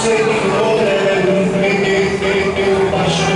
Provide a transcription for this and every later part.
Senhor, me deu paixão.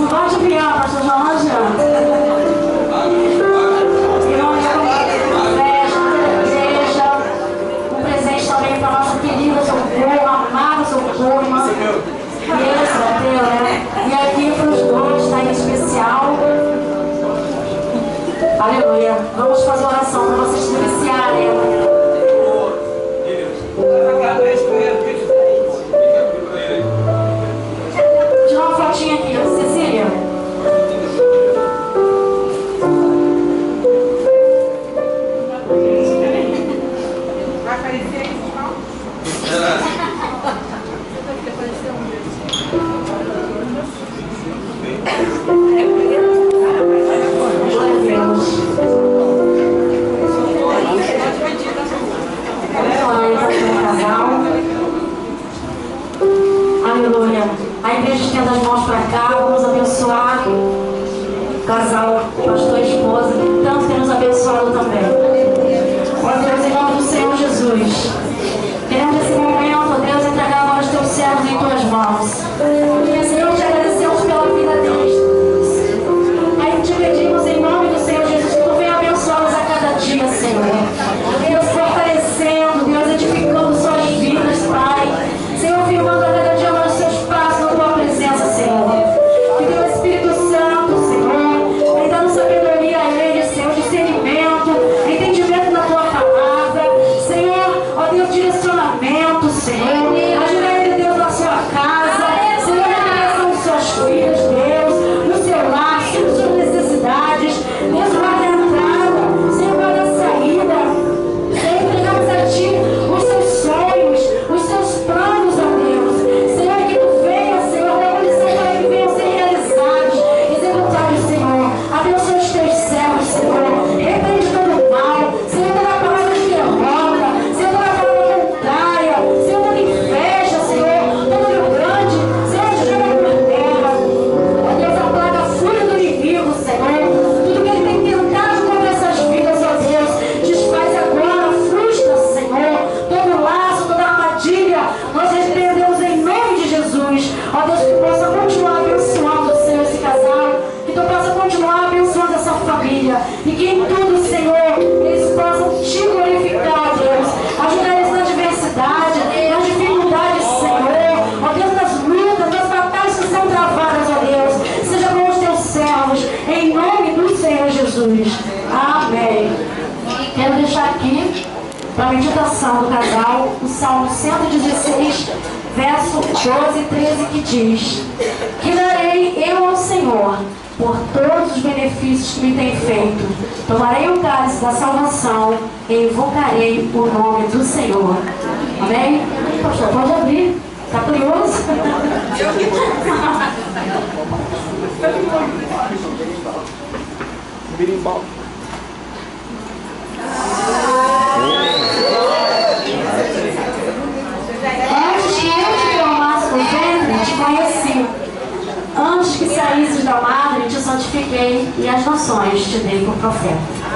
pode vir, pastor João, não adianta. E não deseja um presente também para nossa querida Socorro, amada Socorro, irmã. Isso, bateu, né? E aqui para os dois, tá em especial. Aleluia. Vamos fazer oração para vocês se iniciarem amanhã. Tira uma fotinha aqui, Cecília. Vai aparecer aí, irmão? Aleluia. A igreja estende as mãos para cá. Vamos abençoar o casal, pastor e esposa, que tanto tem nos abençoado também. Ó Deus, em nome do Senhor Jesus, queremos nesse momento, ó Deus, entregar agora os teus servos em tuas mãos. Senhor, te agradecemos pela vida deles. Aí te pedimos em nome do Senhor Jesus que tu venha abençoá-los a cada dia, Senhor. Deus, fortalecendo, Deus, edificando suas vidas, Pai. Senhor, firmando a cada dia mais os seus passos na tua presença, Senhor. Que teu Espírito Santo, Senhor, vem dando sabedoria a eles, Senhor, discernimento, entendimento na tua palavra, Senhor, ó Deus, direcionamento, Senhor. Ajuda ele, Deus, na sua casa, Senhor, na criação de suas filhas, Deus, no seu lar, Senhor, suas necessidades, Deus, guarda a entrada, Senhor, guarda a saída. Senhor, entregamos a ti os seus sonhos, os seus planos, ó Deus. Senhor, que tu venha, Senhor, da condição para que venham ser realizados, executados, Senhor. Abençoa os teus servos, Senhor. Repreende todo o mal, Senhor, toda a palavra de derrota, Senhor, toda a palavra contrária, Senhor, toda inveja, Senhor, todo o grande, Senhor, joga por terra. Ó Deus, a plaga, a fúria do inimigo, Senhor. Tudo que ele tem tentado contra essas vidas, ó Deus, desfaz agora, frustra, Senhor, todo laço, toda armadilha. Nós repreendemos em nome de Jesus. Ó Deus, que tu possa continuar abençoando, Senhor, esse casal, que tu possa continuar abençoando essa família, e que em tudo, Senhor, eles possam te glorificar, Deus. Ajuda eles na adversidade, nas dificuldades, Senhor. Ó Deus, nas lutas, nas batalhas que são travadas, ó Deus. Seja com os teus servos, em nome do Senhor Jesus. Amém. Quero deixar aqui, para a meditação do casal, o Salmo 116, verso 12 e 13, que diz: que darei eu ao Senhor por todos os benefícios que me tem feito. Tomarei o cálice da salvação e invocarei o nome do Senhor. Amém? Pastor, pode abrir. Está curioso? Antes que eu te formasse no ventre, te conheci. Antes que saísses da madre, te santifiquei, e as nações te dei por profeta.